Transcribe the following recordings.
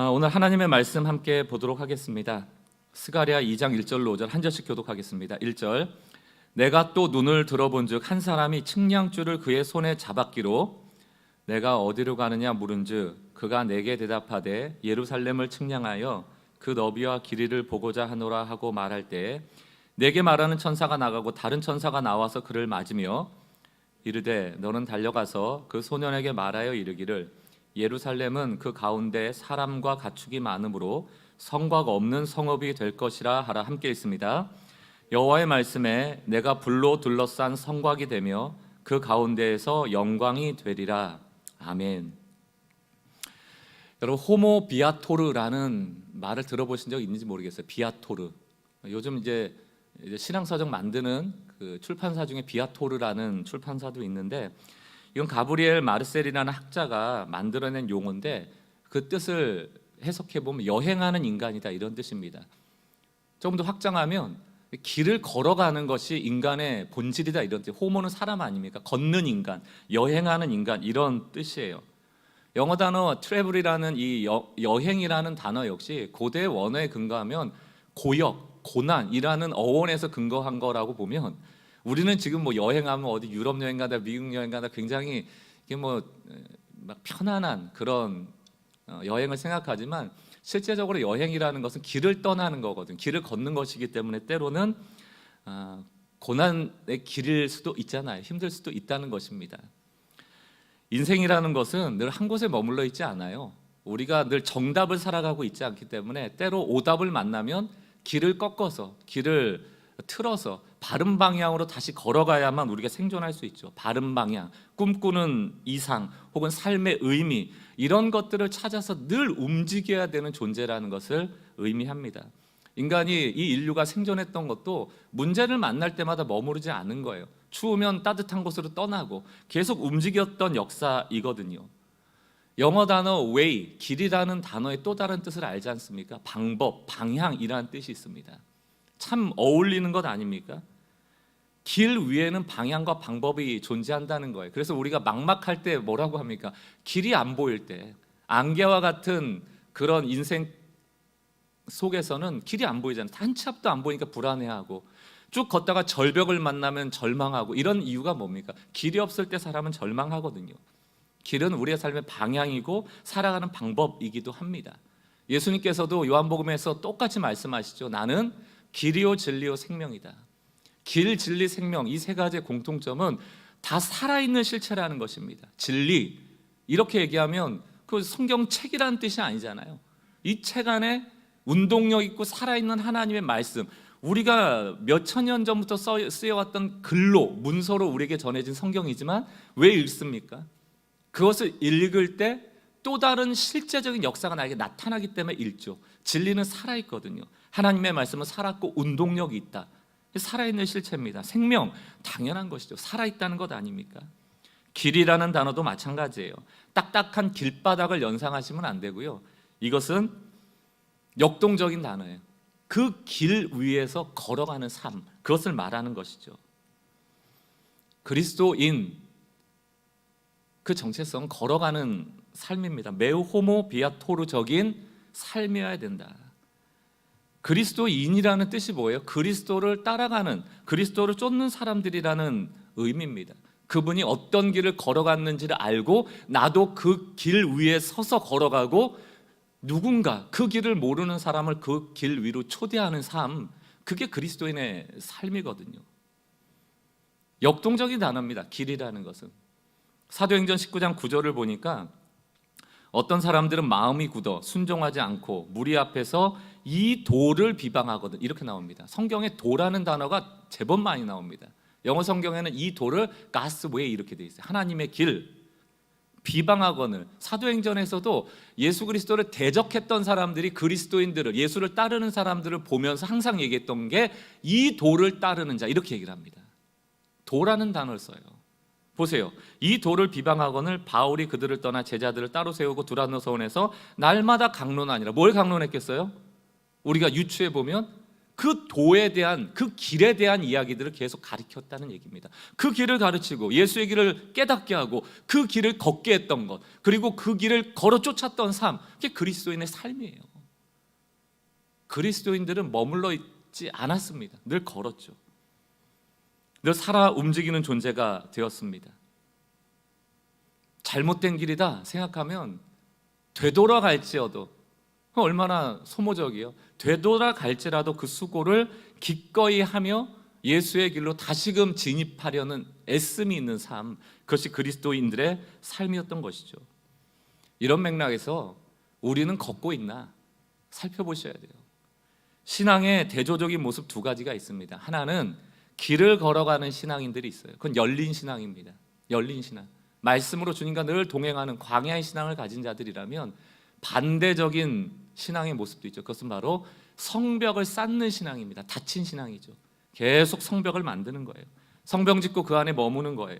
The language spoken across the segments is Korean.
오늘 하나님의 말씀 함께 보도록 하겠습니다. 스가랴 2장 1절로 5절 한 절씩 교독하겠습니다. 1절 내가 또 눈을 들어본즉 한 사람이 측량줄을 그의 손에 잡았기로 내가 어디로 가느냐 물은즉 그가 내게 대답하되 예루살렘을 측량하여 그 너비와 길이를 보고자 하노라 하고 말할 때 내게 말하는 천사가 나가고 다른 천사가 나와서 그를 맞으며 이르되 너는 달려가서 그 소년에게 말하여 이르기를 예루살렘은 그 가운데 사람과 가축이 많으므로 성곽 없는 성읍이 될 것이라 하라. 함께 읽습니다. 여호와의 말씀에 내가 불로 둘러싼 성곽이 되며 그 가운데에서 영광이 되리라. 아멘. 여러분 호모 비아토르라는 말을 들어보신 적 있는지 모르겠어요. 비아토르. 요즘 이제 신앙서적 만드는 그 출판사 중에 비아토르라는 출판사도 있는데 이건 가브리엘 마르셀이라는 학자가 만들어낸 용어인데 그 뜻을 해석해 보면 여행하는 인간이다 이런 뜻입니다. 조금 더 확장하면 길을 걸어가는 것이 인간의 본질이다 이런 뜻. 호모는 사람 아닙니까? 걷는 인간, 여행하는 인간 이런 뜻이에요. 영어 단어 트래블이라는 이 여행이라는 단어 역시 고대 원어에 근거하면 고역, 고난이라는 어원에서 근거한 거라고 보면 우리는 지금 뭐 여행하면 어디 유럽 여행 가다 미국 여행 가다 굉장히 이게 뭐 막 편안한 그런 여행을 생각하지만 실제적으로 여행이라는 것은 길을 떠나는 거거든. 길을 걷는 것이기 때문에 때로는 고난의 길일 수도 있잖아요. 힘들 수도 있다는 것입니다. 인생이라는 것은 늘 한 곳에 머물러 있지 않아요. 우리가 늘 정답을 살아가고 있지 않기 때문에 때로 오답을 만나면 길을 꺾어서 길을 틀어서 바른 방향으로 다시 걸어가야만 우리가 생존할 수 있죠. 바른 방향, 꿈꾸는 이상 혹은 삶의 의미 이런 것들을 찾아서 늘 움직여야 되는 존재라는 것을 의미합니다. 인간이 이 인류가 생존했던 것도 문제를 만날 때마다 머무르지 않은 거예요. 추우면 따뜻한 곳으로 떠나고 계속 움직였던 역사이거든요. 영어 단어 way, 길이라는 단어의 또 다른 뜻을 알지 않습니까? 방법, 방향이라는 뜻이 있습니다. 참 어울리는 것 아닙니까? 길 위에는 방향과 방법이 존재한다는 거예요. 그래서 우리가 막막할 때 뭐라고 합니까? 길이 안 보일 때, 안개와 같은 그런 인생 속에서는 길이 안 보이잖아요. 한 치 앞도 안 보이니까 불안해하고 쭉 걷다가 절벽을 만나면 절망하고 이런 이유가 뭡니까? 길이 없을 때 사람은 절망하거든요. 길은 우리의 삶의 방향이고 살아가는 방법이기도 합니다. 예수님께서도 요한복음에서 똑같이 말씀하시죠. 나는 길이요 진리요 생명이다. 길, 진리, 생명 이 세 가지의 공통점은 다 살아있는 실체라는 것입니다. 진리 이렇게 얘기하면 그 성경책이라는 뜻이 아니잖아요. 이 책 안에 운동력 있고 살아있는 하나님의 말씀, 우리가 몇천 년 전부터 쓰여왔던 글로 문서로 우리에게 전해진 성경이지만 왜 읽습니까? 그것을 읽을 때 또 다른 실제적인 역사가 나에게 나타나기 때문에 읽죠. 진리는 살아있거든요. 하나님의 말씀은 살았고 운동력이 있다. 살아있는 실체입니다. 생명 당연한 것이죠. 살아있다는 것 아닙니까? 길이라는 단어도 마찬가지예요. 딱딱한 길바닥을 연상하시면 안 되고요. 이것은 역동적인 단어예요. 그 길 위에서 걸어가는 삶, 그것을 말하는 것이죠. 그리스도인 그 정체성은 걸어가는 삶입니다. 매우 호모 비아토르적인 삶이어야 된다. 그리스도인이라는 뜻이 뭐예요? 그리스도를 따라가는, 그리스도를 쫓는 사람들이라는 의미입니다. 그분이 어떤 길을 걸어갔는지를 알고 나도 그 길 위에 서서 걸어가고 누군가 그 길을 모르는 사람을 그 길 위로 초대하는 삶, 그게 그리스도인의 삶이거든요. 역동적인 단어입니다. 길이라는 것은. 사도행전 19장 9절을 보니까 어떤 사람들은 마음이 굳어 순종하지 않고 무리 앞에서 이 도를 비방하거든 이렇게 나옵니다. 성경에 도라는 단어가 제법 많이 나옵니다. 영어 성경에는 이 도를 God's way 이렇게 돼 있어요. 하나님의 길 비방하거늘. 사도행전에서도 예수 그리스도를 대적했던 사람들이 그리스도인들을, 예수를 따르는 사람들을 보면서 항상 얘기했던 게 이 도를 따르는 자 이렇게 얘기를 합니다. 도라는 단어를 써요. 보세요. 이 도를 비방하거늘 바울이 그들을 떠나 제자들을 따로 세우고 두란노 서원에서 날마다 강론하니라. 뭘 강론했겠어요? 우리가 유추해 보면 그 도에 대한, 그 길에 대한 이야기들을 계속 가르쳤다는 얘기입니다. 그 길을 가르치고 예수의 길을 깨닫게 하고 그 길을 걷게 했던 것, 그리고 그 길을 걸어 쫓았던 삶, 그게 그리스도인의 삶이에요. 그리스도인들은 머물러 있지 않았습니다. 늘 걸었죠. 늘 살아 움직이는 존재가 되었습니다. 잘못된 길이다 생각하면 되돌아갈지어도, 얼마나 소모적이에요. 되돌아갈지라도 그 수고를 기꺼이 하며 예수의 길로 다시금 진입하려는 애씀이 있는 삶, 그것이 그리스도인들의 삶이었던 것이죠. 이런 맥락에서 우리는 걷고 있나 살펴보셔야 돼요. 신앙의 대조적인 모습 두 가지가 있습니다. 하나는 길을 걸어가는 신앙인들이 있어요. 그건 열린 신앙입니다. 열린 신앙, 말씀으로 주님과 늘 동행하는 광야의 신앙을 가진 자들이라면 반대적인 신앙의 모습도 있죠. 그것은 바로 성벽을 쌓는 신앙입니다. 닫힌 신앙이죠. 계속 성벽을 만드는 거예요. 성벽 짓고 그 안에 머무는 거예요.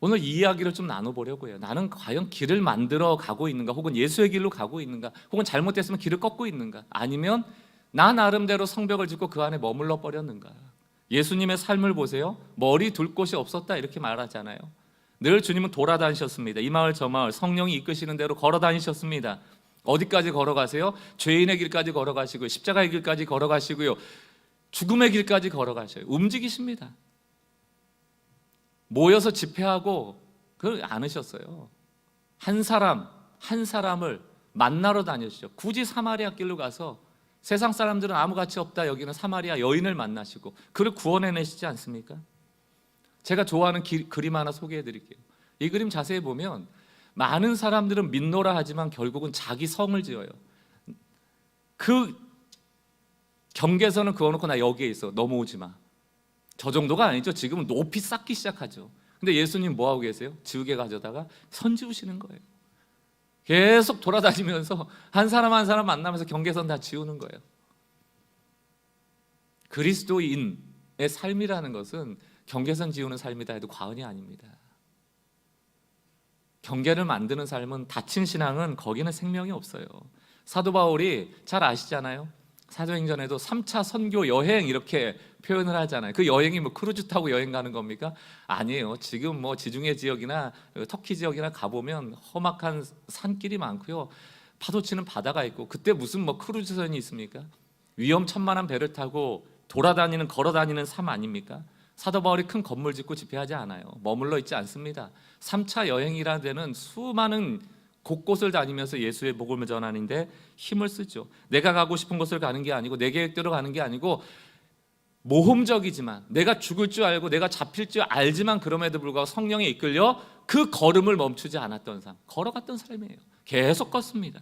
오늘 이 이야기를 좀 나눠보려고 해요. 나는 과연 길을 만들어 가고 있는가, 혹은 예수의 길로 가고 있는가, 혹은 잘못됐으면 길을 꺾고 있는가, 아니면 나 나름대로 성벽을 짓고 그 안에 머물러 버렸는가. 예수님의 삶을 보세요. 머리 둘 곳이 없었다 이렇게 말하잖아요. 늘 주님은 돌아다니셨습니다. 이 마을 저 마을 성령이 이끄시는 대로 걸어다니셨습니다. 어디까지 걸어가세요? 죄인의 길까지 걸어가시고요, 십자가의 길까지 걸어가시고요, 죽음의 길까지 걸어가셔요. 움직이십니다. 모여서 집회하고 그걸 않으셨어요. 한 사람을 만나러 다니시죠. 굳이 사마리아 길로 가서 세상 사람들은 아무 가치 없다 여기는 사마리아 여인을 만나시고 그를 구원해내시지 않습니까? 제가 좋아하는 그림 하나 소개해 드릴게요. 이 그림 자세히 보면 많은 사람들은 믿노라 하지만 결국은 자기 성을 지어요. 그 경계선은 그어놓고 나 여기에 있어, 넘어오지 마. 저 정도가 아니죠. 지금은 높이 쌓기 시작하죠. 근데 예수님 뭐 하고 계세요? 지우개 가져다가 선 지우시는 거예요. 계속 돌아다니면서 한 사람 한 사람 만나면서 경계선 다 지우는 거예요. 그리스도인의 삶이라는 것은 경계선 지우는 삶이다 해도 과언이 아닙니다. 경계를 만드는 삶은, 닫힌 신앙은 거기는 생명이 없어요. 사도 바울이 잘 아시잖아요. 사도행전에도 3차 선교 여행 이렇게 표현을 하잖아요. 그 여행이 뭐 크루즈 타고 여행 가는 겁니까? 아니에요. 지금 뭐 지중해 지역이나 터키 지역이나 가보면 험악한 산길이 많고요, 파도 치는 바다가 있고, 그때 무슨 뭐 크루즈선이 있습니까? 위험천만한 배를 타고 돌아다니는, 걸어다니는 삶 아닙니까? 사도 바울이 큰 건물 짓고 집회하지 않아요. 머물러 있지 않습니다. 3차 여행이라는 데는 수많은 곳곳을 다니면서 예수의 복음을 전하는데 힘을 쓰죠. 내가 가고 싶은 곳을 가는 게 아니고, 내 계획대로 가는 게 아니고, 모험적이지만, 내가 죽을 줄 알고 내가 잡힐 줄 알지만 그럼에도 불구하고 성령에 이끌려 그 걸음을 멈추지 않았던 삶, 걸어갔던 삶이에요. 계속 걷습니다.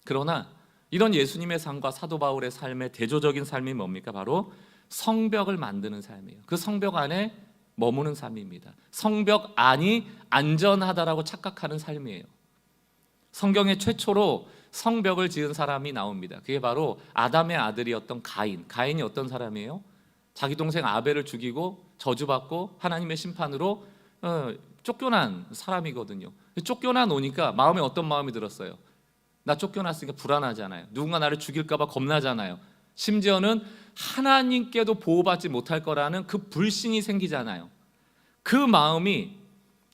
그러나 이런 예수님의 삶과 사도 바울의 삶의 대조적인 삶이 뭡니까? 바로 성벽을 만드는 삶이에요. 그 성벽 안에 머무는 삶입니다. 성벽 안이 안전하다라고 착각하는 삶이에요. 성경에 최초로 성벽을 지은 사람이 나옵니다. 그게 바로 아담의 아들이었던 가인. 가인이 어떤 사람이에요? 자기 동생 아벨을 죽이고 저주받고 하나님의 심판으로 쫓겨난 사람이거든요. 쫓겨나 노니까 마음에 어떤 마음이 들었어요? 나 쫓겨났으니까 불안하잖아요. 누군가 나를 죽일까 봐 겁나잖아요. 심지어는 하나님께도 보호받지 못할 거라는 그 불신이 생기잖아요. 그 마음이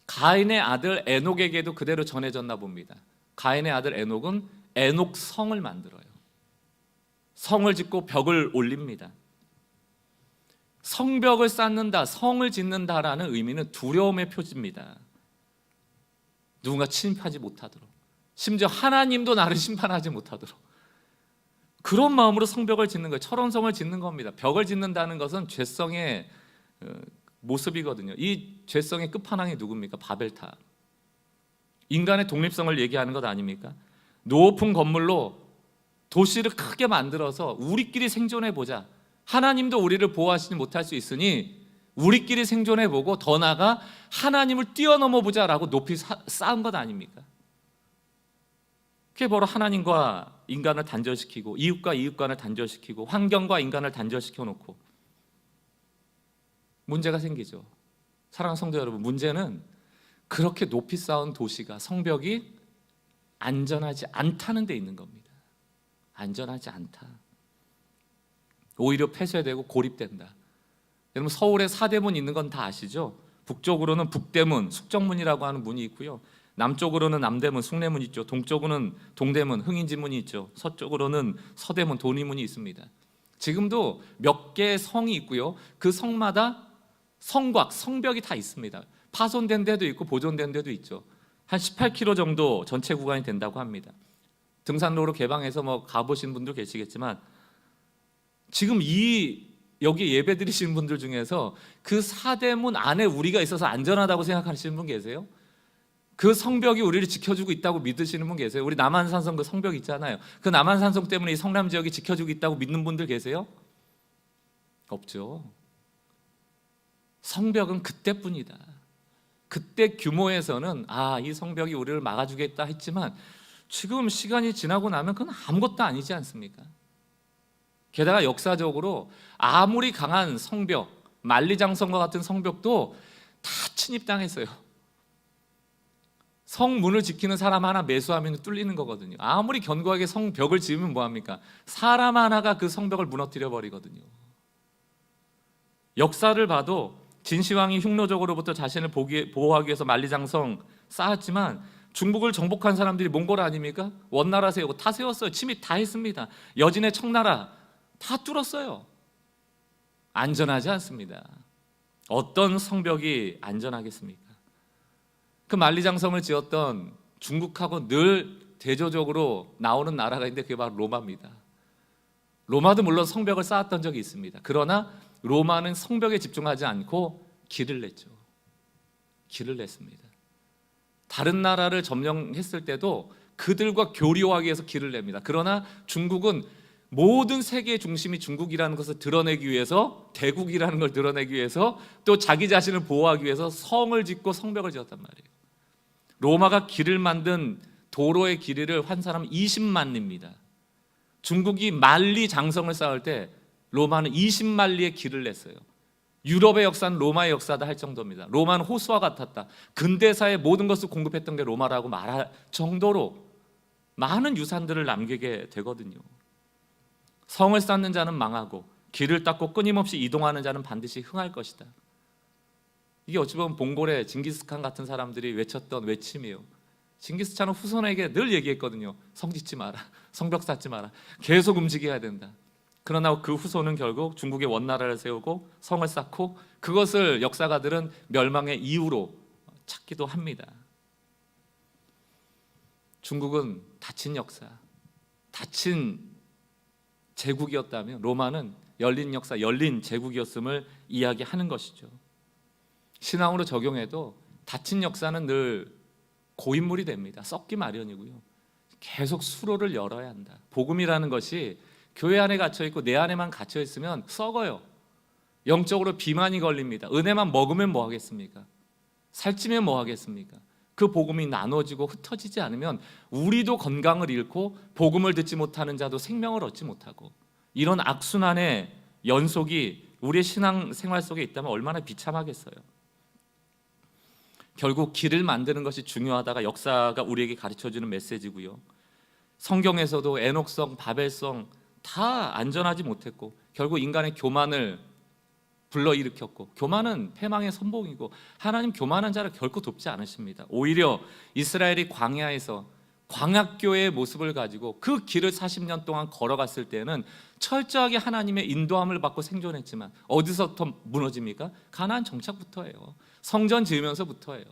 가인의 아들 에녹에게도 그대로 전해졌나 봅니다. 가인의 아들 에녹은 에녹성을 만들어요. 성을 짓고 벽을 올립니다. 성벽을 쌓는다, 성을 짓는다라는 의미는 두려움의 표지입니다. 누군가 침입하지 못하도록, 심지어 하나님도 나를 심판하지 못하도록, 그런 마음으로 성벽을 짓는 거예요. 철원성을 짓는 겁니다. 벽을 짓는다는 것은 죄성의 모습이거든요. 이 죄성의 끝판왕이 누굽니까? 바벨탑. 인간의 독립성을 얘기하는 것 아닙니까? 높은 건물로 도시를 크게 만들어서 우리끼리 생존해 보자. 하나님도 우리를 보호하시지 못할 수 있으니 우리끼리 생존해 보고 더 나아가 하나님을 뛰어넘어 보자라고 높이 쌓은 것 아닙니까? 그게 바로 하나님과 인간을 단절시키고, 이웃과 이웃간을 단절시키고, 환경과 인간을 단절시켜 놓고 문제가 생기죠. 사랑하는 성도 여러분, 문제는 그렇게 높이 쌓은 도시가, 성벽이 안전하지 않다는 데 있는 겁니다. 안전하지 않다. 오히려 폐쇄되고 고립된다. 여러분 서울에 사대문 있는 건 다 아시죠? 북쪽으로는 북대문, 숙정문이라고 하는 문이 있고요. 남쪽으로는 남대문, 숭례문이 있죠. 동쪽으로는 동대문, 흥인지문이 있죠. 서쪽으로는 서대문, 돈이문이 있습니다. 지금도 몇 개의 성이 있고요. 그 성마다 성곽, 성벽이 다 있습니다. 파손된 데도 있고 보존된 데도 있죠. 한 18km 정도 전체 구간이 된다고 합니다. 등산로로 개방해서 가보신 분도 계시겠지만 지금 여기 예배 드리시는 분들 중에서 그 사대문 안에 우리가 있어서 안전하다고 생각하시는 분 계세요? 그 성벽이 우리를 지켜주고 있다고 믿으시는 분 계세요? 우리 남한산성 그 성벽 있잖아요. 그 남한산성 때문에 이 성남 지역이 지켜주고 있다고 믿는 분들 계세요? 없죠. 성벽은 그때뿐이다. 그때 규모에서는 이 성벽이 우리를 막아주겠다 했지만 지금 시간이 지나고 나면 그건 아무것도 아니지 않습니까? 게다가 역사적으로 아무리 강한 성벽, 만리장성과 같은 성벽도 다 침입당했어요. 성문을 지키는 사람 하나 매수하면 뚫리는 거거든요. 아무리 견고하게 성벽을 지으면 뭐합니까? 사람 하나가 그 성벽을 무너뜨려 버리거든요. 역사를 봐도 진시황이 흉노적으로부터 자신을 보호하기 위해서 만리장성 쌓았지만 중국을 정복한 사람들이 몽골 아닙니까? 원나라 세우고 다 세웠어요. 침입 다 했습니다. 여진의 청나라 다 뚫었어요. 안전하지 않습니다. 어떤 성벽이 안전하겠습니까? 그 만리장성을 지었던 중국하고 늘 대조적으로 나오는 나라가 있는데 그게 바로 로마입니다. 로마도 물론 성벽을 쌓았던 적이 있습니다. 그러나 로마는 성벽에 집중하지 않고 길을 냈죠. 길을 냈습니다. 다른 나라를 점령했을 때도 그들과 교류하기 위해서 길을 냅니다. 그러나 중국은 모든 세계의 중심이 중국이라는 것을 드러내기 위해서, 대국이라는 걸 드러내기 위해서, 또 자기 자신을 보호하기 위해서 성을 짓고 성벽을 지었단 말이에요. 로마가 길을 만든 도로의 길이를 한 사람 20만리입니다. 중국이 만리장성을 쌓을 때 로마는 20만리의 길을 냈어요. 유럽의 역사는 로마의 역사다 할 정도입니다. 로마는 호수와 같았다. 근대사의 모든 것을 공급했던 게 로마라고 말할 정도로 많은 유산들을 남기게 되거든요. 성을 쌓는 자는 망하고 길을 닦고 끊임없이 이동하는 자는 반드시 흥할 것이다. 이게 어찌 보면 몽골의 징기스칸 같은 사람들이 외쳤던 외침이에요. 징기스칸은 후손에게 늘 얘기했거든요. 성 짓지 마라, 성벽 쌓지 마라, 계속 움직여야 된다. 그러나 그 후손은 결국 중국의 원나라를 세우고 성을 쌓고 그것을 역사가들은 멸망의 이유로 찾기도 합니다. 중국은 닫힌 역사, 닫힌 제국이었다면 로마는 열린 역사, 열린 제국이었음을 이야기하는 것이죠. 신앙으로 적용해도 닫힌 역사는 늘 고인물이 됩니다. 썩기 마련이고요. 계속 수로를 열어야 한다. 복음이라는 것이 교회 안에 갇혀있고 내 안에만 갇혀있으면 썩어요. 영적으로 비만이 걸립니다. 은혜만 먹으면 뭐 하겠습니까? 살찌면 뭐 하겠습니까? 그 복음이 나눠지고 흩어지지 않으면 우리도 건강을 잃고 복음을 듣지 못하는 자도 생명을 얻지 못하고, 이런 악순환의 연속이 우리의 신앙 생활 속에 있다면 얼마나 비참하겠어요. 결국 길을 만드는 것이 중요하다가 역사가 우리에게 가르쳐주는 메시지고요. 성경에서도 에녹성, 바벨성 다 안전하지 못했고 결국 인간의 교만을 불러일으켰고, 교만은 패망의 선봉이고 하나님 교만한 자를 결코 돕지 않으십니다. 오히려 이스라엘이 광야에서 광학교의 모습을 가지고 그 길을 40년 동안 걸어갔을 때는 철저하게 하나님의 인도함을 받고 생존했지만 어디서부터 무너집니까? 가나안 정착부터예요. 성전 지으면서부터예요.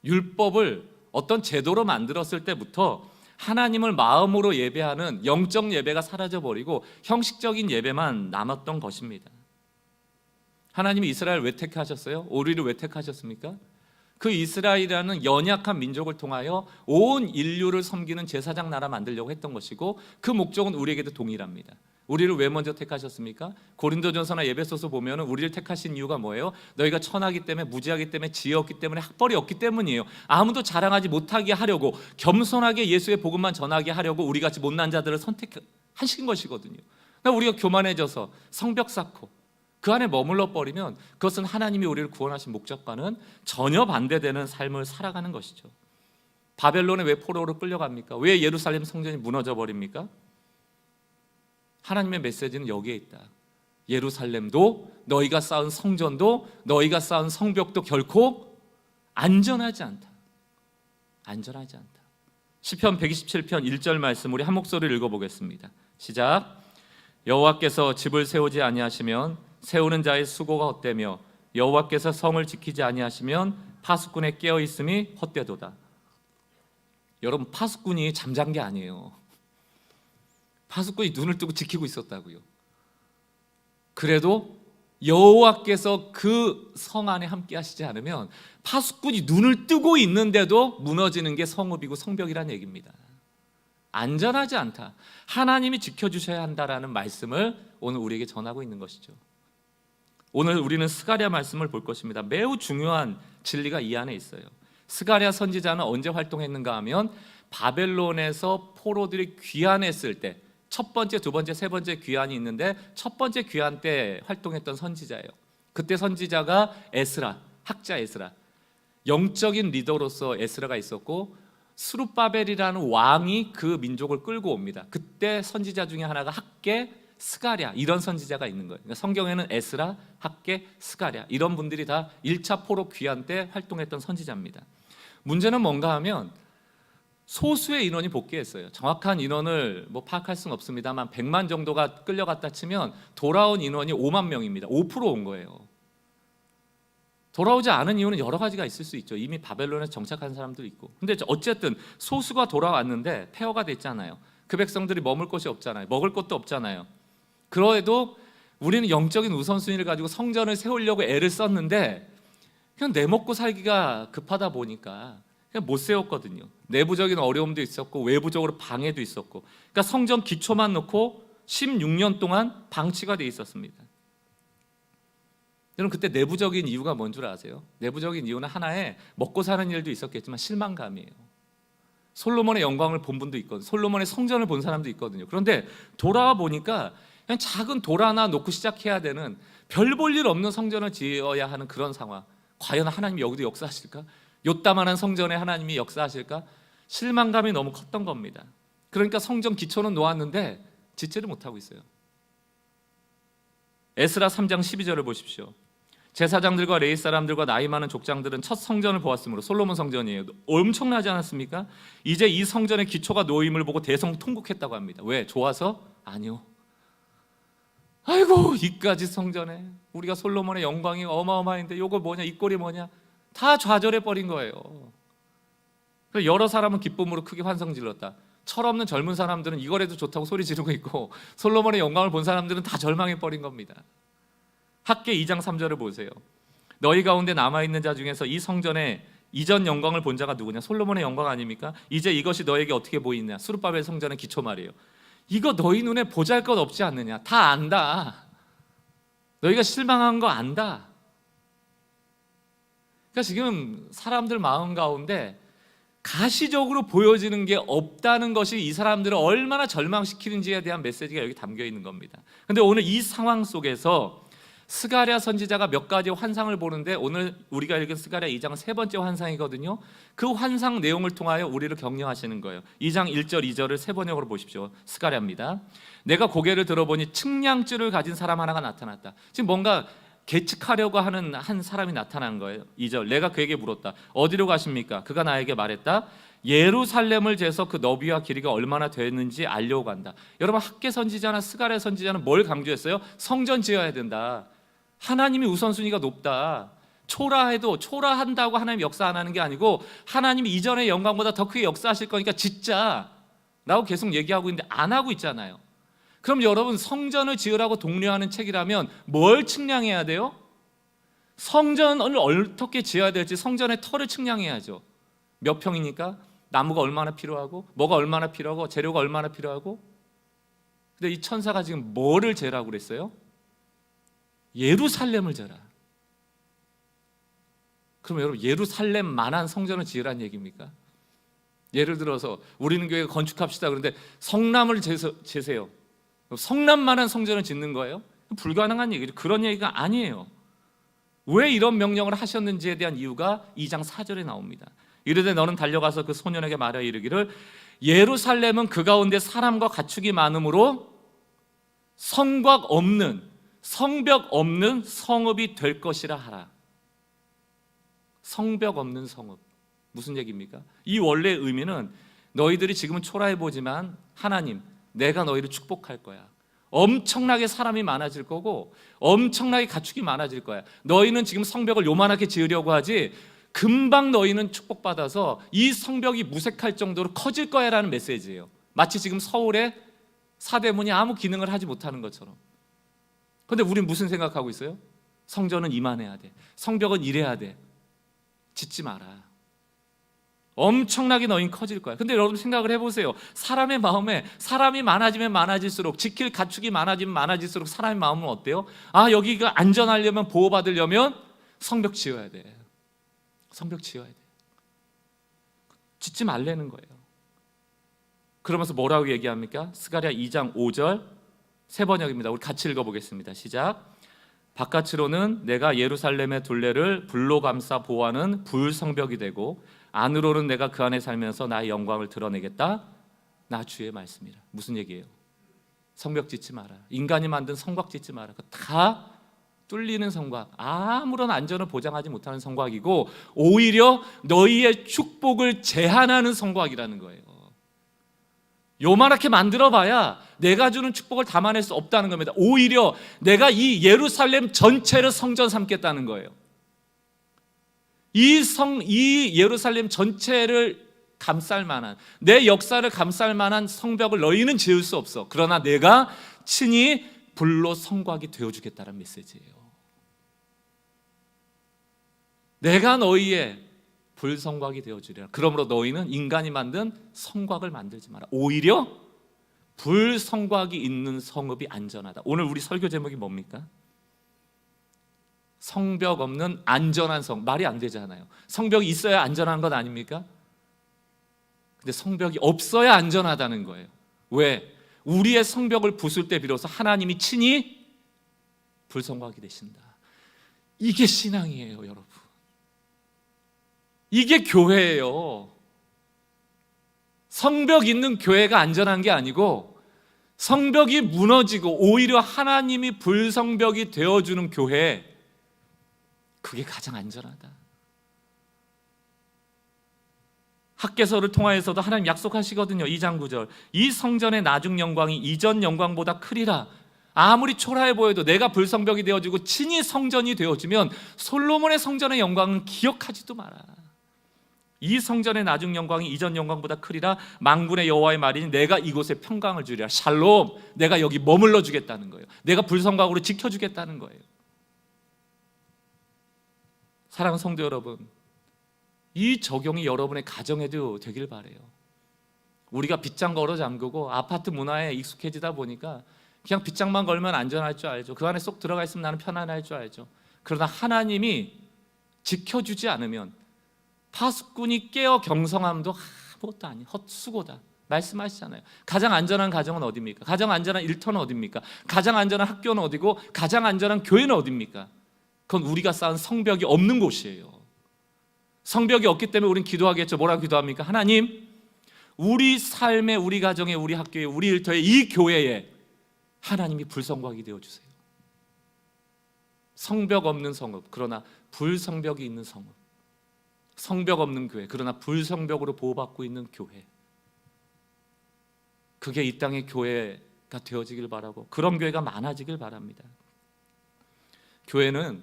율법을 어떤 제도로 만들었을 때부터 하나님을 마음으로 예배하는 영적 예배가 사라져버리고 형식적인 예배만 남았던 것입니다. 하나님이 이스라엘 왜 택하셨어요? 우리를 왜 택하셨습니까? 그 이스라엘이라는 연약한 민족을 통하여 온 인류를 섬기는 제사장 나라 만들려고 했던 것이고, 그 목적은 우리에게도 동일합니다. 우리를 왜 먼저 택하셨습니까? 고린도전서나 에베소서 보면 우리를 택하신 이유가 뭐예요? 너희가 천하기 때문에, 무지하기 때문에, 지혜 없기 때문에, 학벌이 없기 때문이에요. 아무도 자랑하지 못하게 하려고, 겸손하게 예수의 복음만 전하게 하려고 우리같이 못난 자들을 선택하신 것이거든요. 그러니까 우리가 교만해져서 성벽 쌓고 그 안에 머물러 버리면 그것은 하나님이 우리를 구원하신 목적과는 전혀 반대되는 삶을 살아가는 것이죠. 바벨론에 왜 포로로 끌려갑니까? 왜 예루살렘 성전이 무너져 버립니까? 하나님의 메시지는 여기에 있다. 예루살렘도 너희가 쌓은 성전도 너희가 쌓은 성벽도 결코 안전하지 않다. 안전하지 않다. 시편 127편 1절 말씀 우리 한 목소리를 읽어보겠습니다. 시작. 여호와께서 집을 세우지 아니하시면 세우는 자의 수고가 헛되며 여호와께서 성을 지키지 아니하시면 파수꾼의 깨어 있음이 헛되도다. 여러분, 파수꾼이 잠잔 게 아니에요. 파수꾼이 눈을 뜨고 지키고 있었다고요. 그래도 여호와께서 그 성 안에 함께 하시지 않으면 파수꾼이 눈을 뜨고 있는데도 무너지는 게 성읍이고 성벽이라는 얘기입니다. 안전하지 않다. 하나님이 지켜주셔야 한다라는 말씀을 오늘 우리에게 전하고 있는 것이죠. 오늘 우리는 스가랴 말씀을 볼 것입니다. 매우 중요한 진리가 이 안에 있어요. 스가랴 선지자는 언제 활동했는가 하면 바벨론에서 포로들이 귀환했을 때 첫 번째, 두 번째, 세 번째 귀환이 있는데 첫 번째 귀환 때 활동했던 선지자예요. 그때 선지자가 에스라, 학자 에스라, 영적인 리더로서 에스라가 있었고 스룹바벨이라는 왕이 그 민족을 끌고 옵니다. 그때 선지자 중에 하나가 학개, 스가랴 이런 선지자가 있는 거예요. 그러니까 성경에는 에스라, 학개, 스가랴 이런 분들이 다 1차 포로 귀환 때 활동했던 선지자입니다. 문제는 뭔가 하면 소수의 인원이 복귀했어요. 정확한 인원을 파악할 수는 없습니다만 100만 정도가 끌려갔다 치면 돌아온 인원이 5만 명입니다. 5%온 거예요. 돌아오지 않은 이유는 여러 가지가 있을 수 있죠. 이미 바벨론에 정착한 사람도 있고. 근데 어쨌든 소수가 돌아왔는데 폐허가 됐잖아요. 그 백성들이 머물 곳이 없잖아요. 먹을 것도 없잖아요. 그래도 우리는 영적인 우선순위를 가지고 성전을 세우려고 애를 썼는데 그냥 내 먹고 살기가 급하다 보니까 그냥 못 세웠거든요. 내부적인 어려움도 있었고 외부적으로 방해도 있었고, 그러니까 성전 기초만 놓고 16년 동안 방치가 돼 있었습니다. 여러분, 그때 내부적인 이유가 뭔 줄 아세요? 내부적인 이유는 하나의 먹고 사는 일도 있었겠지만 실망감이에요. 솔로몬의 영광을 본 분도 있거든요. 솔로몬의 성전을 본 사람도 있거든요. 그런데 돌아와 보니까 그냥 작은 돌 하나 놓고 시작해야 되는 별 볼 일 없는 성전을 지어야 하는 그런 상황. 과연 하나님이 여기도 역사하실까? 요따만한 성전에 하나님이 역사하실까? 실망감이 너무 컸던 겁니다. 그러니까 성전 기초는 놓았는데 짓지를 못하고 있어요. 에스라 3장 12절을 보십시오. 제사장들과 레위 사람들과 나이 많은 족장들은 첫 성전을 보았으므로, 솔로몬 성전이에요. 엄청나지 않았습니까? 이제 이 성전의 기초가 놓임을 보고 대성통곡했다고 합니다. 왜? 좋아서? 아니요. 아이고, 이까지 성전에 우리가 솔로몬의 영광이 어마어마한데 요거 뭐냐, 이 꼴이 뭐냐, 다 좌절해 버린 거예요. 여러 사람은 기쁨으로 크게 환성 질렀다. 철없는 젊은 사람들은 이거라도 좋다고 소리 지르고 있고, 솔로몬의 영광을 본 사람들은 다 절망해 버린 겁니다. 학개 2장 3절을 보세요. 너희 가운데 남아있는 자 중에서 이 성전의 이전 영광을 본 자가 누구냐? 솔로몬의 영광 아닙니까? 이제 이것이 너에게 어떻게 보이냐? 스룹바벨 성전의 기초 말이에요. 이거 너희 눈에 보잘것 없지 않느냐? 다 안다. 너희가 실망한 거 안다. 그러니까 지금 사람들 마음 가운데 가시적으로 보여지는 게 없다는 것이 이 사람들을 얼마나 절망시키는지에 대한 메시지가 여기 담겨 있는 겁니다. 그런데 오늘 이 상황 속에서 스가랴 선지자가 몇 가지 환상을 보는데, 오늘 우리가 읽은 스가랴 2장 세 번째 환상이거든요. 그 환상 내용을 통하여 우리를 격려하시는 거예요. 2장 1절 2절을 세 번역으로 보십시오. 스가랴입니다. 내가 고개를 들어보니 측량줄을 가진 사람 하나가 나타났다. 지금 뭔가 계측하려고 하는 한 사람이 나타난 거예요. 2절, 내가 그에게 물었다. 어디로 가십니까? 그가 나에게 말했다. 예루살렘을 재서 그 너비와 길이가 얼마나 되었는지 알려고 간다. 여러분, 학개 선지자나 스가랴 선지자는 뭘 강조했어요? 성전 지어야 된다. 하나님이 우선순위가 높다. 초라해도 초라한다고 하나님 역사 안 하는 게 아니고 하나님이 이전의 영광보다 더 크게 역사하실 거니까 짓자라고 계속 얘기하고 있는데 안 하고 있잖아요. 그럼 여러분, 성전을 지으라고 독려하는 책이라면 뭘 측량해야 돼요? 성전을 어떻게 지어야 될지 성전의 터를 측량해야죠. 몇 평이니까? 나무가 얼마나 필요하고, 뭐가 얼마나 필요하고, 재료가 얼마나 필요하고. 근데 이 천사가 지금 뭐를 재라고 그랬어요? 예루살렘을 재라. 그럼 여러분, 예루살렘만한 성전을 지으라는 얘기입니까? 예를 들어서 우리는 교회 건축합시다 그런데 성남을 재세요. 성남만한 성전을 짓는 거예요? 불가능한 얘기죠. 그런 얘기가 아니에요. 왜 이런 명령을 하셨는지에 대한 이유가 2장 4절에 나옵니다. 이르되 너는 달려가서 그 소년에게 말하여 이르기를, 예루살렘은 그 가운데 사람과 가축이 많으므로 성곽 없는, 성벽 없는 성읍이 될 것이라 하라. 성벽 없는 성읍, 무슨 얘기입니까? 이 원래의 의미는 너희들이 지금은 초라해 보지만 하나님, 내가 너희를 축복할 거야. 엄청나게 사람이 많아질 거고 엄청나게 가축이 많아질 거야. 너희는 지금 성벽을 요만하게 지으려고 하지 금방 너희는 축복받아서 이 성벽이 무색할 정도로 커질 거야 라는 메시지예요. 마치 지금 서울의 사대문이 아무 기능을 하지 못하는 것처럼. 그런데 우린 무슨 생각하고 있어요? 성전은 이만해야 돼, 성벽은 이래야 돼. 짓지 마라. 엄청나게 너희는 커질 거야. 근데 여러분 생각을 해보세요. 사람의 마음에 사람이 많아지면 많아질수록, 지킬 가축이 많아지면 많아질수록 사람의 마음은 어때요? 아, 여기가 안전하려면, 보호받으려면 성벽 지어야 돼. 성벽 지어야 돼. 짓지 말라는 거예요. 그러면서 뭐라고 얘기합니까? 스가랴 2장 5절 세 번역입니다. 우리 같이 읽어보겠습니다. 시작. 바깥으로는 내가 예루살렘의 둘레를 불로 감싸 보호하는 불성벽이 되고 안으로는 내가 그 안에 살면서 나의 영광을 드러내겠다. 나 주의 말씀이라. 무슨 얘기예요? 성벽 짓지 마라. 인간이 만든 성곽 짓지 마라. 다 뚫리는 성곽, 아무런 안전을 보장하지 못하는 성곽이고 오히려 너희의 축복을 제한하는 성곽이라는 거예요. 요만하게 만들어봐야 내가 주는 축복을 담아낼 수 없다는 겁니다. 오히려 내가 이 예루살렘 전체를 성전 삼겠다는 거예요. 이 예루살렘 전체를 감쌀 만한, 내 역사를 감쌀 만한 성벽을 너희는 지을 수 없어. 그러나 내가 친히 불로 성곽이 되어주겠다는 메시지예요. 내가 너희의 불성곽이 되어주리라. 그러므로 너희는 인간이 만든 성곽을 만들지 마라. 오히려 불성곽이 있는 성읍이 안전하다. 오늘 우리 설교 제목이 뭡니까? 성벽 없는 안전한 성. 말이 안 되잖아요. 성벽이 있어야 안전한 것 아닙니까? 근데 성벽이 없어야 안전하다는 거예요. 왜? 우리의 성벽을 부술 때 비로소 하나님이 친히 불성곽이 되신다. 이게 신앙이에요, 여러분. 이게 교회예요. 성벽 있는 교회가 안전한 게 아니고 성벽이 무너지고 오히려 하나님이 불성벽이 되어주는 교회, 그게 가장 안전하다. 학개서를 통하여서도 하나님 약속하시거든요. 2장 9절 이 성전의 나중 영광이 이전 영광보다 크리라. 아무리 초라해 보여도 내가 불성벽이 되어주고 친히 성전이 되어주면 솔로몬의 성전의 영광은 기억하지도 마라. 이 성전의 나중 영광이 이전 영광보다 크리라. 만군의 여호와의 말이니 내가 이곳에 평강을 주리라. 샬롬, 내가 여기 머물러 주겠다는 거예요. 내가 불성곽으로 지켜주겠다는 거예요. 사랑하는 성도 여러분, 이 적용이 여러분의 가정에도 되길 바라요. 우리가 빗장 걸어 잠그고 아파트 문화에 익숙해지다 보니까 그냥 빗장만 걸면 안전할 줄 알죠. 그 안에 쏙 들어가 있으면 나는 편안할 줄 알죠. 그러나 하나님이 지켜주지 않으면 파수꾼이 깨어 경성함도 아무것도 아닌 헛수고다 말씀하시잖아요. 가장 안전한 가정은 어디입니까? 가장 안전한 일터는 어디입니까? 가장 안전한 학교는 어디고 가장 안전한 교회는 어디입니까? 그건 우리가 쌓은 성벽이 없는 곳이에요. 성벽이 없기 때문에 우리는 기도하겠죠. 뭐라고 기도합니까? 하나님, 우리 삶에, 우리 가정에, 우리 학교에, 우리 일터에, 이 교회에 하나님이 불성곽이 되어주세요. 성벽 없는 성읍, 그러나 불성벽이 있는 성읍. 성벽 없는 교회, 그러나 불성벽으로 보호받고 있는 교회. 그게 이 땅의 교회가 되어지길 바라고 그런 교회가 많아지길 바랍니다. 교회는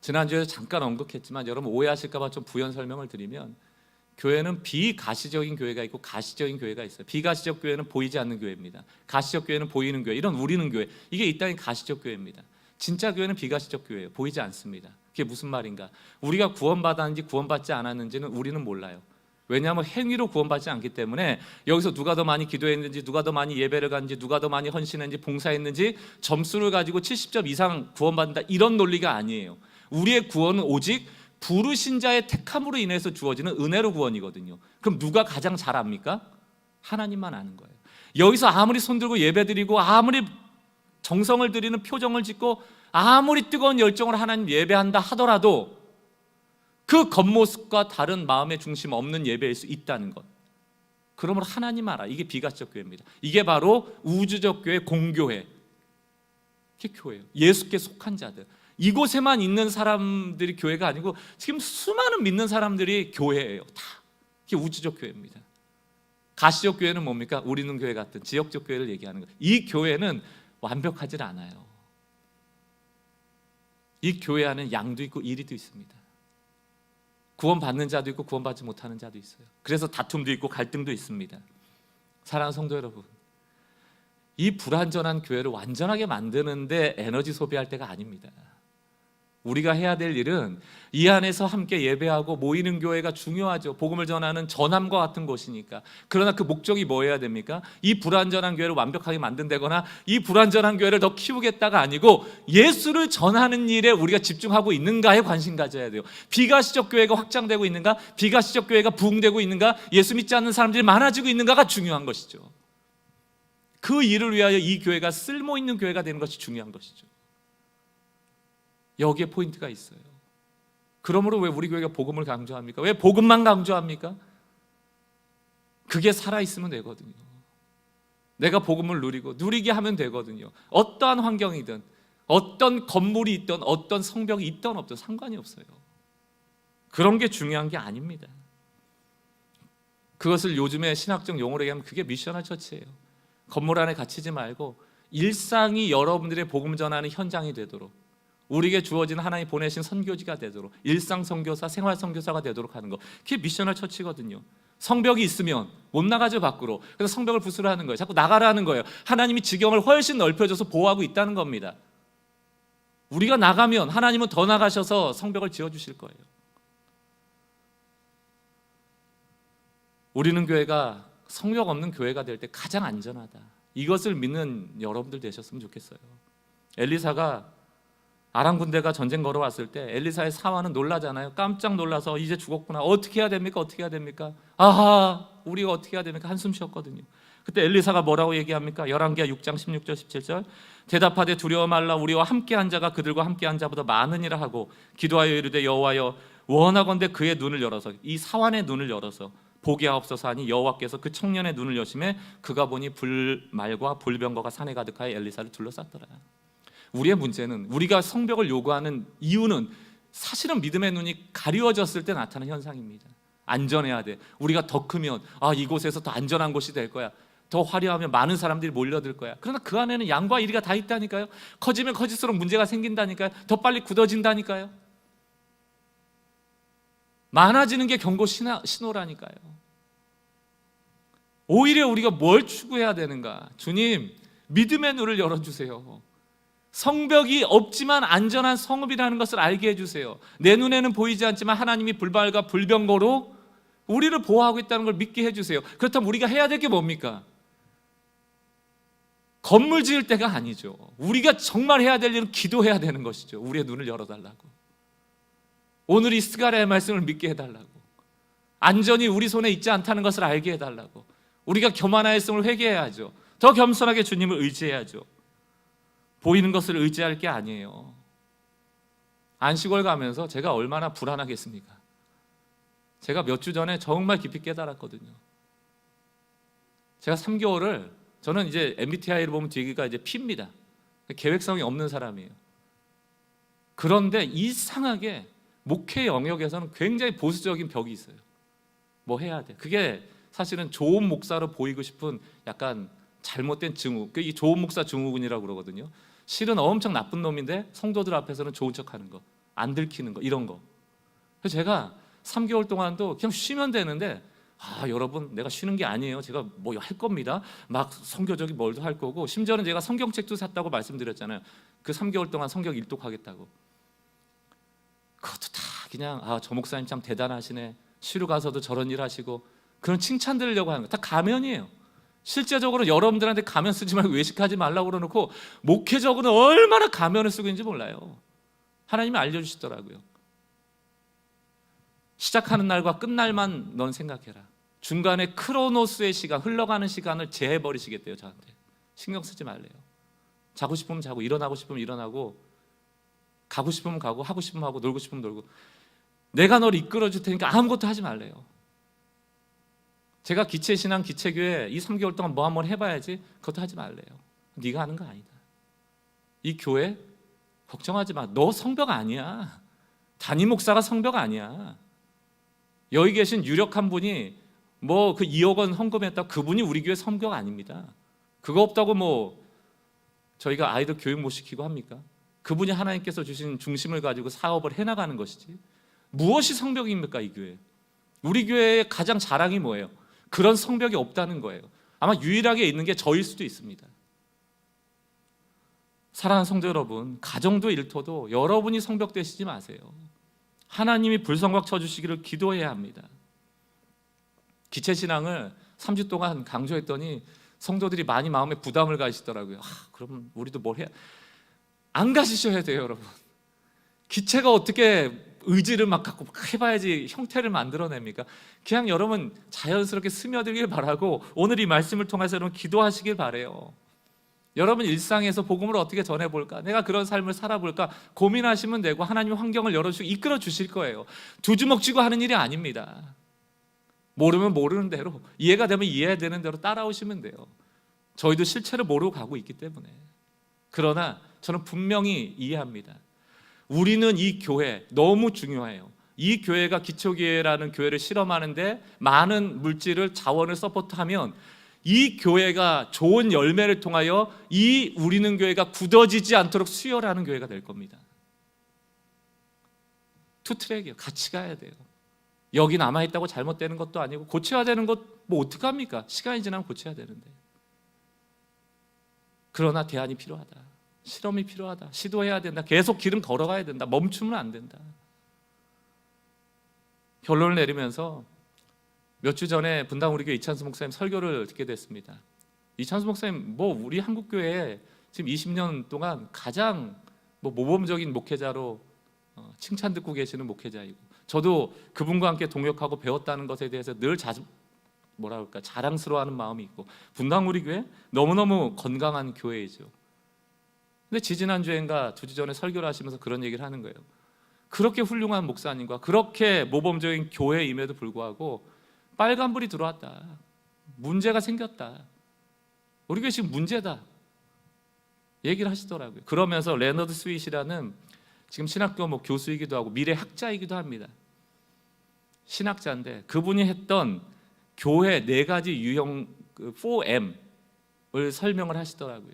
지난주에 잠깐 언급했지만 여러분 오해하실까 봐 좀 부연 설명을 드리면 교회는 비가시적인 교회가 있고 가시적인 교회가 있어요. 비가시적 교회는 보이지 않는 교회입니다. 가시적 교회는 보이는 교회, 이런 우리는 교회. 이게 이 땅의 가시적 교회입니다. 진짜 교회는 비가시적 교회예요. 보이지 않습니다. 그게 무슨 말인가? 우리가 구원받았는지 구원받지 않았는지는 우리는 몰라요. 왜냐하면 행위로 구원받지 않기 때문에 여기서 누가 더 많이 기도했는지, 누가 더 많이 예배를 갔는지, 누가 더 많이 헌신했는지, 봉사했는지 점수를 가지고 70점 이상 구원받는다, 이런 논리가 아니에요. 우리의 구원은 오직 부르신 자의 택함으로 인해서 주어지는 은혜로 구원이거든요. 그럼 누가 가장 잘 압니까? 하나님만 아는 거예요. 여기서 아무리 손들고 예배드리고 아무리 정성을 들이는 표정을 짓고 아무리 뜨거운 열정으로 하나님 예배한다 하더라도 그 겉모습과 다른 마음의 중심 없는 예배일 수 있다는 것. 그러므로 하나님 알아. 이게 비가시적 교회입니다. 이게 바로 우주적 교회, 공교회. 그게 교회예요. 예수께 속한 자들. 이곳에만 있는 사람들이 교회가 아니고 지금 수많은 믿는 사람들이 교회예요. 다. 그게 우주적 교회입니다. 가시적 교회는 뭡니까? 우리는 교회 같은 지역적 교회를 얘기하는 거예요. 이 교회는 완벽하지 않아요. 이 교회 안에 양도 있고 이리도 있습니다. 구원받는 자도 있고 구원받지 못하는 자도 있어요. 그래서 다툼도 있고 갈등도 있습니다. 사랑하는 성도 여러분, 이 불완전한 교회를 완전하게 만드는데 에너지 소비할 때가 아닙니다. 우리가 해야 될 일은 이 안에서 함께 예배하고 모이는 교회가 중요하죠. 복음을 전하는 전함과 같은 곳이니까. 그러나 그 목적이 뭐여야 됩니까? 이 불완전한 교회를 완벽하게 만든다거나 이 불완전한 교회를 더 키우겠다가 아니고 예수를 전하는 일에 우리가 집중하고 있는가에 관심 가져야 돼요. 비가시적 교회가 확장되고 있는가? 비가시적 교회가 부흥되고 있는가? 예수 믿지 않는 사람들이 많아지고 있는가가 중요한 것이죠. 그 일을 위하여 이 교회가 쓸모있는 교회가 되는 것이 중요한 것이죠. 여기에 포인트가 있어요. 그러므로 왜 우리 교회가 복음을 강조합니까? 왜 복음만 강조합니까? 그게 살아있으면 되거든요. 내가 복음을 누리게 하면 되거든요. 어떠한 환경이든 어떤 건물이 있든 어떤 성벽이 있든 없든 상관이 없어요. 그런 게 중요한 게 아닙니다. 그것을 요즘에 신학적 용어로 얘기하면 그게 미셔널 처치예요. 건물 안에 갇히지 말고 일상이 여러분들의 복음 전하는 현장이 되도록, 우리에게 주어진 하나님 보내신 선교지가 되도록, 일상 선교사, 생활 선교사가 되도록 하는 거, 그게 미셔널 처치거든요. 성벽이 있으면 못 나가죠, 밖으로. 그래서 성벽을 부수려 하는 거예요. 자꾸 나가라는 거예요. 하나님이 지경을 훨씬 넓혀줘서 보호하고 있다는 겁니다. 우리가 나가면 하나님은 더 나가셔서 성벽을 지어주실 거예요. 우리는 교회가 성벽 없는 교회가 될 때 가장 안전하다, 이것을 믿는 여러분들 되셨으면 좋겠어요. 엘리사가 아람 군대가 전쟁 걸어왔을 때 엘리사의 사환은 놀라잖아요. 깜짝 놀라서 이제 죽었구나, 어떻게 해야 됩니까? 어떻게 해야 됩니까? 아하, 우리가 어떻게 해야 됩니까? 한숨 쉬었거든요. 그때 엘리사가 뭐라고 얘기합니까? 열왕기하 6장 16절 17절 대답하되 두려워 말라, 우리와 함께한 자가 그들과 함께한 자보다 많으니라 하고 기도하여 이르되 여호와여 원하건대 그의 눈을 열어서, 이 사환의 눈을 열어서 보게 하옵소서 하니 여호와께서 그 청년의 눈을 여심해 그가 보니 불말과 불병거가 산에 가득하여 엘리사를 둘러쌌더라. 우리의 문제는, 우리가 성벽을 요구하는 이유는 사실은 믿음의 눈이 가리워졌을 때 나타나는 현상입니다. 안전해야 돼. 우리가 더 크면 이곳에서 더 안전한 곳이 될 거야. 더 화려하면 많은 사람들이 몰려들 거야. 그러나 그 안에는 양과 이리가 다 있다니까요. 커지면 커질수록 문제가 생긴다니까요. 더 빨리 굳어진다니까요. 많아지는 게 경고 신호라니까요. 오히려 우리가 뭘 추구해야 되는가? 주님, 믿음의 눈을 열어주세요. 성벽이 없지만 안전한 성읍이라는 것을 알게 해주세요. 내 눈에는 보이지 않지만 하나님이 불발과 불병거로 우리를 보호하고 있다는 걸 믿게 해주세요. 그렇다면 우리가 해야 될 게 뭡니까? 건물 지을 때가 아니죠. 우리가 정말 해야 될 일은 기도해야 되는 것이죠. 우리의 눈을 열어달라고, 오늘 이 스가랴의 말씀을 믿게 해달라고, 안전이 우리 손에 있지 않다는 것을 알게 해달라고, 우리가 교만하였음을 회개해야죠. 더 겸손하게 주님을 의지해야죠. 보이는 것을 의지할 게 아니에요. 안식월 가면서 제가 얼마나 불안하겠습니까? 제가 몇 주 전에 정말 깊이 깨달았거든요. 제가 3개월을, 저는 이제 MBTI를 보면 뒤가 이제 P입니다. 계획성이 없는 사람이에요. 그런데 이상하게 목회 영역에서는 굉장히 보수적인 벽이 있어요. 뭐 해야 돼. 그게 사실은 좋은 목사로 보이고 싶은 약간 잘못된 증후, 이 좋은 목사 증후군이라고 그러거든요. 실은 엄청 나쁜 놈인데 성도들 앞에서는 좋은 척하는 거, 안 들키는 거, 이런 거. 그래서 제가 3개월 동안도 그냥 쉬면 되는데, 여러분, 내가 쉬는 게 아니에요. 제가 뭐 할 겁니다. 막 성교적인 뭘도 할 거고, 심지어는 제가 성경책도 샀다고 말씀드렸잖아요. 그 3개월 동안 성경 일독하겠다고. 그것도 다 그냥 저 목사님 참 대단하시네, 쉬러 가서도 저런 일 하시고, 그런 칭찬 들으려고 하는 거 다 가면이에요. 실제적으로 여러분들한테 가면 쓰지 말고 외식하지 말라고 그러놓고 목회적으로는 얼마나 가면을 쓰고 있는지 몰라요. 하나님이 알려주시더라고요. 시작하는 날과 끝날만 넌 생각해라. 중간에 크로노스의 시간, 흘러가는 시간을 제해버리시겠대요. 저한테 신경 쓰지 말래요. 자고 싶으면 자고, 일어나고 싶으면 일어나고, 가고 싶으면 가고, 하고 싶으면 하고, 놀고 싶으면 놀고, 내가 널 이끌어줄 테니까 아무것도 하지 말래요. 제가 기체신앙 기체교회 이 3개월 동안 뭐 한번 해봐야지, 그것도 하지 말래요. 네가 하는 거 아니다. 이 교회 걱정하지 마. 너 성벽 아니야. 담임 목사가 성벽 아니야. 여기 계신 유력한 분이 뭐 그 2억 원 헌금했다고 그분이 우리 교회 성벽 아닙니다. 그거 없다고 뭐 저희가 아이들 교육 못 시키고 합니까? 그분이 하나님께서 주신 중심을 가지고 사업을 해나가는 것이지. 무엇이 성벽입니까, 이 교회? 우리 교회의 가장 자랑이 뭐예요? 그런 성벽이 없다는 거예요. 아마 유일하게 있는 게 저일 수도 있습니다. 사랑하는 성도 여러분, 가정도 일터도 여러분이 성벽 되시지 마세요. 하나님이 불성곽 쳐주시기를 기도해야 합니다. 기체신앙을 3주 동안 강조했더니 성도들이 많이 마음에 부담을 가지시더라고요. 그럼 우리도 뭘 해야? 안 가지셔야 돼요, 여러분. 기체가 어떻게 의지를 막 갖고 해봐야지 형태를 만들어냅니까? 그냥 여러분 자연스럽게 스며들길 바라고 오늘 이 말씀을 통해서 여러분 기도하시길 바래요. 여러분 일상에서 복음을 어떻게 전해볼까? 내가 그런 삶을 살아볼까? 고민하시면 되고 하나님 환경을 열어주시고 이끌어 주실 거예요. 두 주먹 쥐고 하는 일이 아닙니다. 모르면 모르는 대로, 이해가 되면 이해되는 대로 따라오시면 돼요. 저희도 실체를 모르고 가고 있기 때문에. 그러나 저는 분명히 이해합니다. 우리는 이 교회 너무 중요해요. 이 교회가 기초교회라는 교회를 실험하는데 많은 물질을 자원을 서포트하면 이 교회가 좋은 열매를 통하여 이 우리는 교회가 굳어지지 않도록 수혈하는 교회가 될 겁니다. 투트랙이에요. 같이 가야 돼요. 여기 남아있다고 잘못되는 것도 아니고 고쳐야 되는 것 뭐 어떡합니까? 시간이 지나면 고쳐야 되는데. 그러나 대안이 필요하다. 실험이 필요하다. 시도해야 된다. 계속 기름 걸어가야 된다. 멈추면 안 된다. 결론을 내리면서 몇 주 전에 분당 우리교회 이찬수 목사님 설교를 듣게 됐습니다. 이찬수 목사님 뭐 우리 한국교회에 지금 20년 동안 가장 뭐 모범적인 목회자로 칭찬 듣고 계시는 목회자이고, 저도 그분과 함께 동역하고 배웠다는 것에 대해서 늘 자랑스러워하는 마음이 있고, 분당 우리교회 너무너무 건강한 교회이죠. 근데 지지난주엔가 2주 전에 설교를 하시면서 그런 얘기를 하는 거예요. 그렇게 훌륭한 목사님과 그렇게 모범적인 교회임에도 불구하고 빨간불이 들어왔다. 문제가 생겼다. 우리 교회 지금 문제다. 얘기를 하시더라고요. 그러면서 레너드 스윗이라는 지금 신학교 뭐 교수이기도 하고 미래 학자이기도 합니다. 신학자인데 그분이 했던 교회 4가지 유형 4M을 설명을 하시더라고요.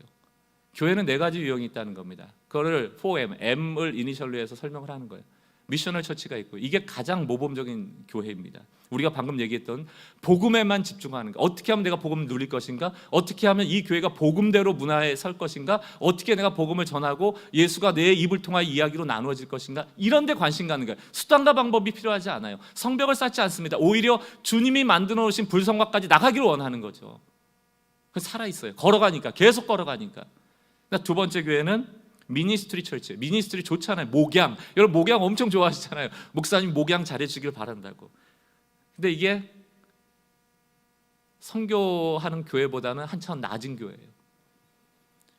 교회는 4가지 유형이 있다는 겁니다. 그거를 4M, M을 이니셜로 해서 설명을 하는 거예요. 미셔널 처치가 있고, 이게 가장 모범적인 교회입니다. 우리가 방금 얘기했던 복음에만 집중하는 거. 어떻게 하면 내가 복음을 누릴 것인가? 어떻게 하면 이 교회가 복음대로 문화에 설 것인가? 어떻게 내가 복음을 전하고 예수가 내 입을 통하여 이야기로 나누어질 것인가? 이런 데 관심 갖는 거예요. 수단과 방법이 필요하지 않아요. 성벽을 쌓지 않습니다. 오히려 주님이 만들어 놓으신 불성곽까지 나가기를 원하는 거죠. 살아있어요. 걸어가니까, 계속 걸어가니까. 두 번째 교회는 미니스트리 철치. 미니스트리 좋잖아요. 목양. 여러분 목양 엄청 좋아하시잖아요. 목사님 목양 잘해주길 바란다고. 근데 이게 선교하는 교회보다는 한참 낮은 교회예요.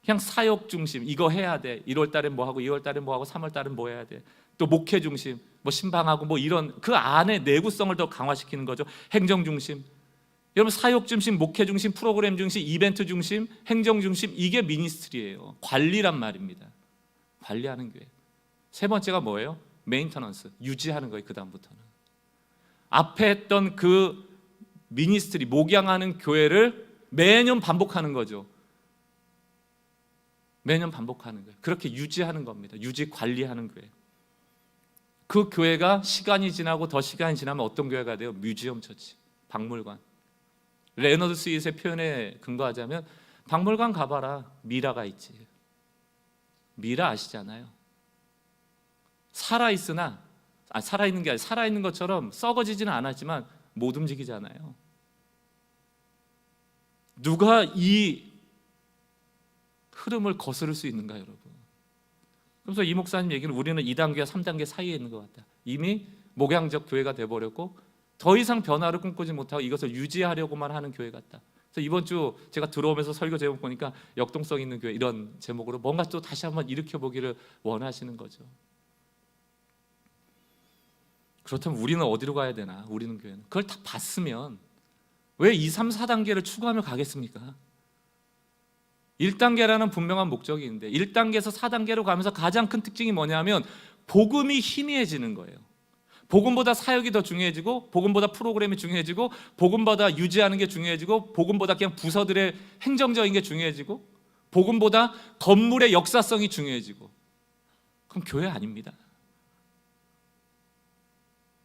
그냥 사역 중심, 이거 해야 돼. 1월 달엔 뭐 하고 2월 달엔 뭐 하고 3월 달엔 뭐 해야 돼. 또 목회 중심, 뭐 신방하고 뭐 이런 그 안에 내구성을 더 강화시키는 거죠. 행정 중심. 여러분 사역 중심, 목회 중심, 프로그램 중심, 이벤트 중심, 행정 중심, 이게 미니스트리예요. 관리란 말입니다. 관리하는 교회. 세 번째가 뭐예요? 메인터넌스, 유지하는 거예요. 그 다음부터는 앞에 했던 그 미니스트리, 목양하는 교회를 매년 반복하는 거죠. 매년 반복하는 거예요. 그렇게 유지하는 겁니다. 유지 관리하는 교회. 그 교회가 시간이 지나고 더 시간이 지나면 어떤 교회가 돼요? 뮤지엄 처치, 박물관. 레너드 스윗의 표현에 근거하자면 박물관 가봐라, 미라가 있지. 미라 아시잖아요. 살아있으나 살아있는 게 아니라 살아있는 것처럼 썩어지지는 않았지만 못 움직이잖아요. 누가 이 흐름을 거스를 수 있는가, 여러분? 그래서 이 목사님 얘기는 우리는 2단계와 3단계 사이에 있는 것 같다. 이미 목양적 교회가 돼버렸고 더 이상 변화를 꿈꾸지 못하고 이것을 유지하려고만 하는 교회 같다. 그래서 이번 주 제가 들어오면서 설교 제목 보니까 역동성 있는 교회, 이런 제목으로 뭔가 또 다시 한번 일으켜보기를 원하시는 거죠. 그렇다면 우리는 어디로 가야 되나? 우리는 교회는 그걸 다 봤으면 왜 2, 3, 4단계를 추구하며 가겠습니까? 1단계라는 분명한 목적이 있는데 1단계에서 4단계로 가면서 가장 큰 특징이 뭐냐면 복음이 희미해지는 거예요. 복음보다 사역이 더 중요해지고, 복음보다 프로그램이 중요해지고, 복음보다 유지하는 게 중요해지고, 복음보다 그냥 부서들의 행정적인 게 중요해지고, 복음보다 건물의 역사성이 중요해지고. 그럼 교회 아닙니다.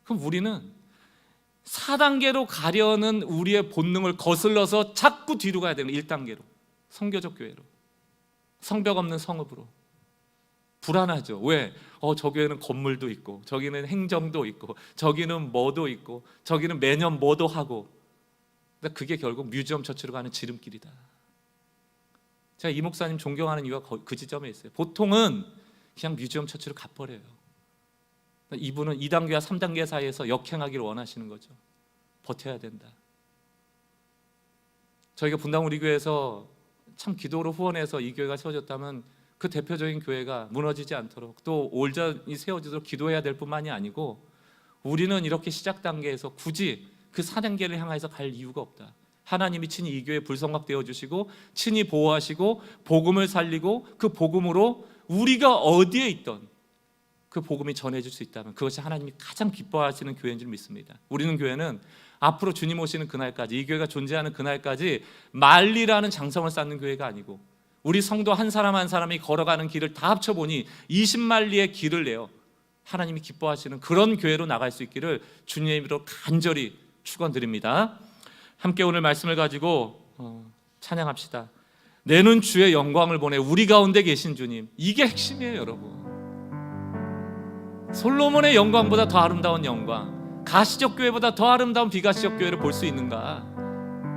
그럼 우리는 4단계로 가려는 우리의 본능을 거슬러서 자꾸 뒤로 가야 되는 1단계로, 성교적 교회로, 성벽 없는 성읍으로. 불안하죠. 왜? 저 교회는 건물도 있고, 저기는 행정도 있고, 저기는 뭐도 있고, 저기는 매년 뭐도 하고. 근데 그게 결국 뮤지엄 처치로 가는 지름길이다. 제가 이 목사님 존경하는 이유가 그 지점에 있어요. 보통은 그냥 뮤지엄 처치로 가버려요. 이분은 2단계와 3단계 사이에서 역행하기를 원하시는 거죠. 버텨야 된다. 저희가 분당 우리 교회에서 참 기도로 후원해서 이 교회가 세워졌다면 그 대표적인 교회가 무너지지 않도록, 또 올전이 세워지도록 기도해야 될 뿐만이 아니고, 우리는 이렇게 시작 단계에서 굳이 그 4단계를 향해서 갈 이유가 없다. 하나님이 친히 이 교회 불성막되어 주시고 친히 보호하시고 복음을 살리고, 그 복음으로 우리가 어디에 있던 그 복음이 전해질 수 있다면 그것이 하나님이 가장 기뻐하시는 교회인 줄 믿습니다. 우리는 교회는 앞으로 주님 오시는 그날까지, 이 교회가 존재하는 그날까지 만리라는 장성을 쌓는 교회가 아니고, 우리 성도 한 사람 한 사람이 걸어가는 길을 다 합쳐보니 20만리의 길을 내어 하나님이 기뻐하시는 그런 교회로 나갈 수 있기를 주님의 이름으로 간절히 축원드립니다. 함께 오늘 말씀을 가지고 찬양합시다. 내는 주의 영광을 보내 우리 가운데 계신 주님. 이게 핵심이에요, 여러분. 솔로몬의 영광보다 더 아름다운 영광, 가시적 교회보다 더 아름다운 비가시적 교회를 볼 수 있는가?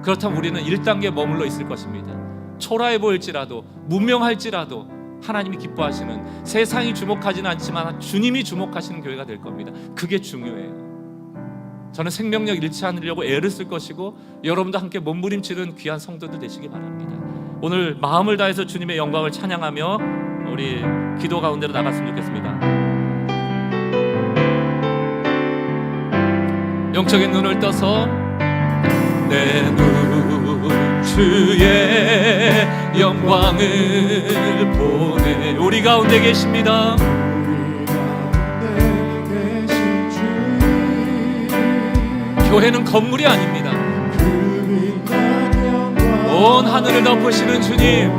그렇다면 우리는 1단계에 머물러 있을 것입니다. 초라해 보일지라도, 무명할지라도 하나님이 기뻐하시는, 세상이 주목하지는 않지만 주님이 주목하시는 교회가 될 겁니다. 그게 중요해요. 저는 생명력 잃지 않으려고 애를 쓸 것이고, 여러분도 함께 몸부림치는 귀한 성도들 되시기 바랍니다. 오늘 마음을 다해서 주님의 영광을 찬양하며 우리 기도 가운데로 나갔으면 좋겠습니다. 영적인 눈을 떠서 내 눈 주의 영광을 보내 우리 가운데 계십니다. 교회는 건물이 아닙니다. 온 하늘을 덮으시는 주님,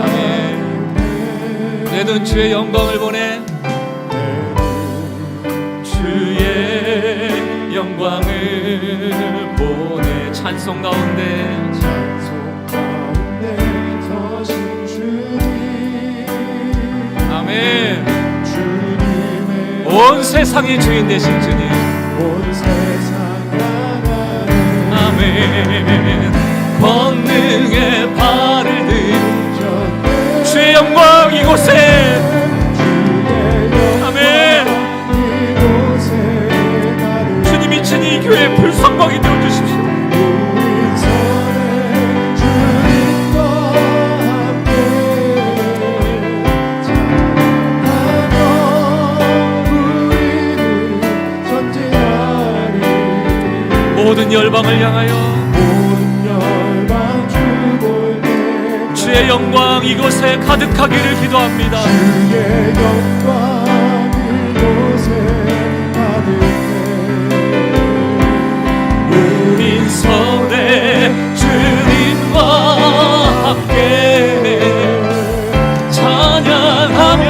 아멘. 내 눈 주의 영광을 보내 주의 영광을 보내. 찬송 가운데 서신 주님, 아멘. 온 세상의 주인 되신 주님, 온 세상 나라를, 아멘. 권능의 발을 든 주의 영광 이곳에, 아멘. 주님이 친히 이 교회의 불성막이 되어주십시오. 모든 열방을 향하여 주의 영광 이곳에 가득하기를 기도합니다. 주의 영광 이곳에 가득해. 우린 서대 주님과 함께 찬양하며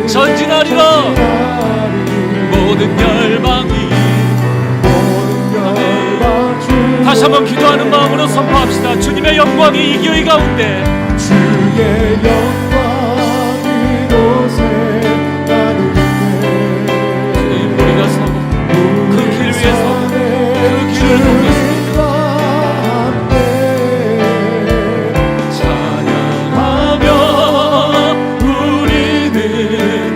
전진하리라. 모든 열방이, 다시 한번 기도하는 마음으로 선포합시다. 주님의 영광이 이 교회 가운데, 주의 영광 이곳에 가득해. 주님, 우리가 서고 그 길 위에 서고 그 길을 돕겠습니다. 찬양하며 우리는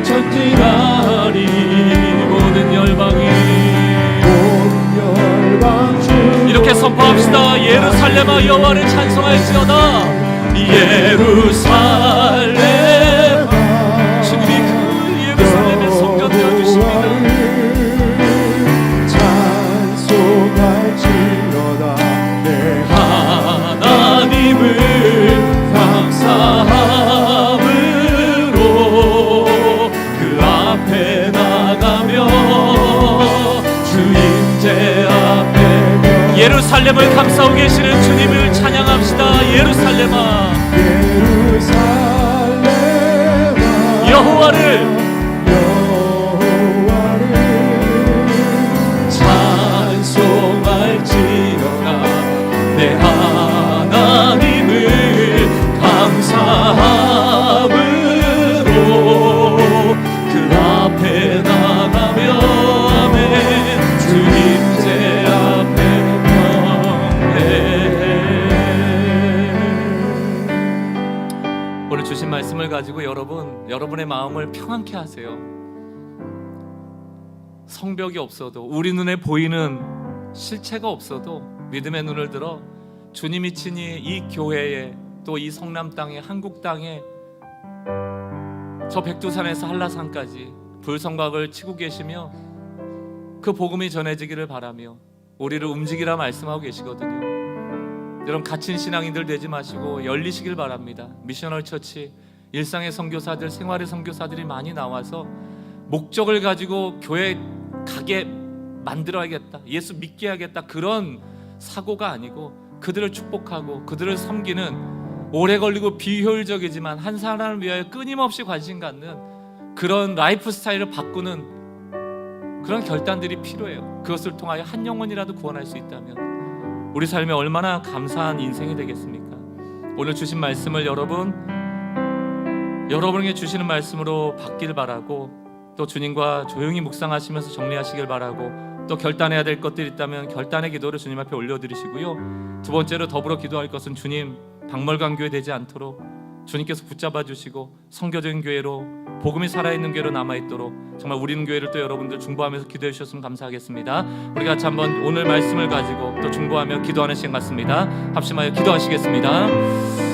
전진하리. 모든 열방이, 이렇게 선포합시다. 예루살렘아 여호와를 찬송할지어다. 예루살렘아, 주님이 그 예루살렘의 성전 되어주십니다. 예루살렘을 감싸고 계시는 주님을 찬양합시다. 예루살렘아, 여호와를 찬송할지어다. 내 하나님을 감사함으로 그 앞에 나가며 아멘 주 임재 앞에 경배. 오늘 주신 말씀을 가지고 여러분의 마음을 평안케 하세요. 성벽이 없어도, 우리 눈에 보이는 실체가 없어도 믿음의 눈을 들어 주님이 친히 이 교회에, 또 이 성남 땅에, 한국 땅에, 저 백두산에서 한라산까지 불성각을 치고 계시며 그 복음이 전해지기를 바라며 우리를 움직이라 말씀하고 계시거든요. 여러분, 갇힌 신앙인들 되지 마시고 열리시길 바랍니다. 미셔널 처치, 일상의 선교사들, 생활의 선교사들이 많이 나와서 목적을 가지고 교회 가게 만들어야겠다, 예수 믿게 하겠다, 그런 사고가 아니고 그들을 축복하고 그들을 섬기는, 오래 걸리고 비효율적이지만 한 사람을 위하여 끊임없이 관심 갖는 그런 라이프 스타일을 바꾸는 그런 결단들이 필요해요. 그것을 통하여 한 영혼이라도 구원할 수 있다면 우리 삶에 얼마나 감사한 인생이 되겠습니까? 오늘 주신 말씀을 여러분에게 주시는 말씀으로 받길 바라고, 또 주님과 조용히 묵상하시면서 정리하시길 바라고, 또 결단해야 될 것들이 있다면 결단의 기도를 주님 앞에 올려드리시고요. 두 번째로 더불어 기도할 것은 주님, 박물관 교회 되지 않도록 주님께서 붙잡아 주시고 선교적인 교회로, 복음이 살아있는 교회로 남아있도록 정말 우리는 교회를 또 여러분들 중보하면서 기도해 주셨으면 감사하겠습니다. 우리 같이 한번 오늘 말씀을 가지고 또 중보하며 기도하는 시간 같습니다. 합심하여 기도하시겠습니다.